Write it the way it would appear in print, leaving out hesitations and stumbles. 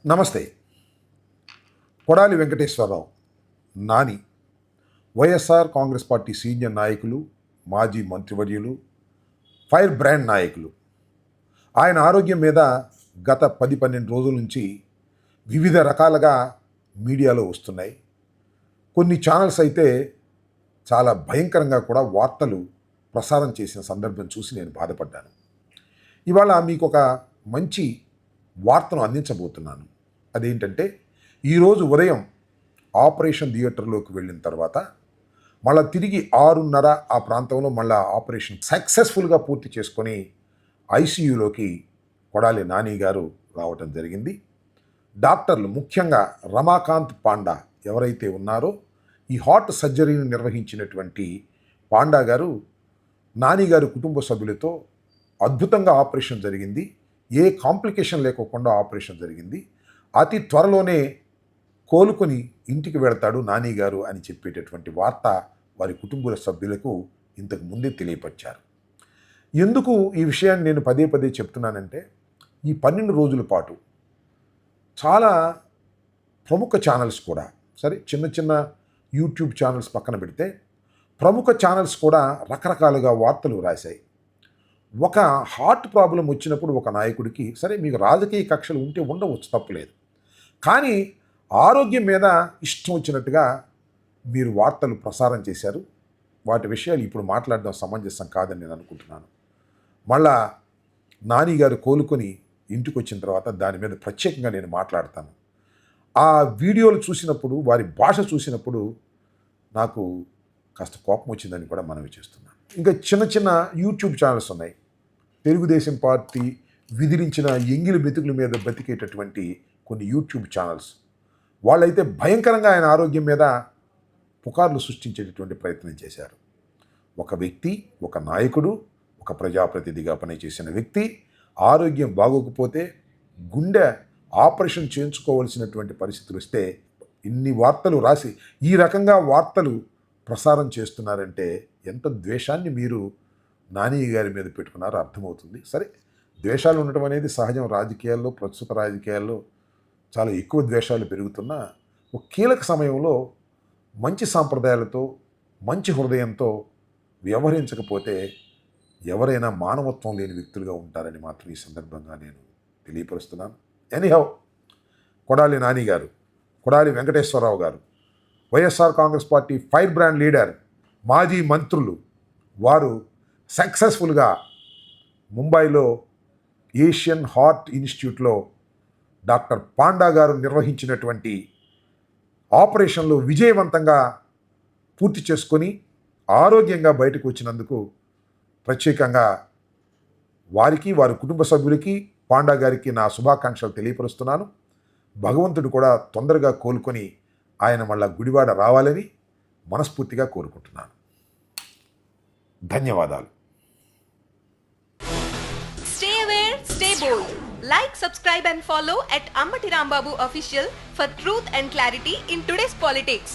నమస్తే. Kodali Venkateswararao Nani YSR Congress party senior నాయకులు, మాజీ మంత్రివర్యులు, ఫైర్ బ్రాండ్ నాయకులు. ఆయన ఆరోగ్యం మీద గత 10-12 రోజుల నుంచి వివిధ రకాలుగా మీడియాలో వస్తున్నాయి. కొన్ని ఛానల్స్ అయితే చాలా భయంకరంగా కూడా వార్తలు ప్రసారం చేసిన సందర్భం చూసి నేను బాధపడ్డాను. ఇవాళ మీకు ఒక మంచి వార్తను అందించబోతున్నాను. అదేంటంటే, ఈరోజు ఉదయం ఆపరేషన్ థియేటర్లోకి వెళ్ళిన తర్వాత మళ్ళీ తిరిగి 6:30 ఆ ప్రాంతంలో మళ్ళీ ఆపరేషన్ సక్సెస్ఫుల్గా పూర్తి చేసుకొని ఐసీయూలోకి కొడాలి నాని గారు రావటం జరిగింది. డాక్టర్లు, ముఖ్యంగా రమాకాంత్ పాండా ఎవరైతే ఉన్నారో, ఈ హార్ట్ సర్జరీని నిర్వహించినటువంటి పాండా గారు నాని గారు కుటుంబ సభ్యులతో అద్భుతంగా ఆపరేషన్ జరిగింది, ఏ కాంప్లికేషన్ లేకోకుండా ఆపరేషన్ జరిగింది, అతి త్వరలోనే కోలుకొని ఇంటికి వెళతాడు నాని గారు అని చెప్పేటటువంటి వార్త వారి కుటుంబ సభ్యులకు ఇంతకు ముందే తెలియపరిచారు. ఎందుకు ఈ విషయాన్ని నేను పదే పదే చెప్తున్నానంటే, ఈ 12 రోజుల పాటు చాలా ప్రముఖ ఛానల్స్ కూడా, సరే చిన్న చిన్న యూట్యూబ్ ఛానల్స్ పక్కన పెడితే, ప్రముఖ ఛానల్స్ కూడా రకరకాలుగా వార్తలు రాశాయి. ఒక హార్ట్ ప్రాబ్లం వచ్చినప్పుడు ఒక నాయకుడికి, సరే మీకు రాజకీయ కక్షలు ఉంటే ఉండవచ్చు, తప్పులేదు, కానీ ఆరోగ్యం మీద ఇష్టం వచ్చినట్టుగా మీరు వార్తలు ప్రసారం చేశారు. వాటి విషయాలు ఇప్పుడు మాట్లాడడం సమంజసం కాదని నేను అనుకుంటున్నాను. మళ్ళా నాని గారు కోలుకొని ఇంటికి వచ్చిన తర్వాత దాని మీద ప్రత్యేకంగా నేను మాట్లాడతాను. ఆ వీడియోలు చూసినప్పుడు, వారి భాష చూసినప్పుడు నాకు కాస్త కోపం వచ్చిందని కూడా మనవి చేస్తున్నాను. ఇంకా చిన్న చిన్న యూట్యూబ్ ఛానల్స్ ఉన్నాయి. తెలుగుదేశం పార్టీ విధిరించిన ఎంగిలి బెతుకుల మీద బతికేటటువంటి కొన్ని యూట్యూబ్ ఛానల్స్, వాళ్ళైతే భయంకరంగా ఆయన ఆరోగ్యం మీద పుకార్లు సృష్టించేటటువంటి ప్రయత్నం చేశారు. ఒక వ్యక్తి, ఒక నాయకుడు, ఒక ప్రజాప్రతినిధిగా పనిచేసిన వ్యక్తి ఆరోగ్యం బాగోకపోతే గుండె ఆపరేషన్ చేయించుకోవాల్సినటువంటి పరిస్థితులు వస్తే ఇన్ని వార్తలు రాసి ఈ రకంగా వార్తలు ప్రసారం చేస్తున్నారంటే ఎంత ద్వేషాన్ని మీరు నాని గారి మీద పెట్టుకున్నారో అర్థమవుతుంది. సరే, ద్వేషాలు ఉండటం అనేది సహజం. రాజకీయాల్లో, ప్రస్తుత రాజకీయాల్లో చాలా ఎక్కువ ద్వేషాలు పెరుగుతున్నా ఒక కీలక సమయంలో మంచి సాంప్రదాయాలతో, మంచి హృదయంతో వ్యవహరించకపోతే ఎవరైనా మానవత్వం లేని వ్యక్తులుగా ఉంటారని మాత్రం ఈ సందర్భంగా నేను తెలియపరుస్తున్నాను. ఎనీహౌ, కొడాలి నాని గారు, కొడాలి వెంకటేశ్వరరావు గారు, YSR Congress party fire brand leader, మాజీ మంత్రులు, వారు సక్సెస్ఫుల్గా ముంబైలో ఏషియన్ హార్ట్ ఇన్స్టిట్యూట్లో డాక్టర్ పాండా గారు నిర్వహించినటువంటి ఆపరేషన్లు విజయవంతంగా పూర్తి చేసుకొని ఆరోగ్యంగా బయటకు వచ్చినందుకు ప్రత్యేకంగా వారికి, వారి కుటుంబ సభ్యులకి, పాండా గారికి నా శుభాకాంక్షలు తెలియపరుస్తున్నాను. భగవంతుడు కూడా తొందరగా కోలుకొని ఆయన మళ్ళా గుడివాడ రావాలని మనస్ఫూర్తిగా కోరుకుంటున్నాను. ధన్యవాదాలు. Stay aware, stay bold. Like, subscribe and follow at Ammati Rambabu Official for truth and clarity in today's politics.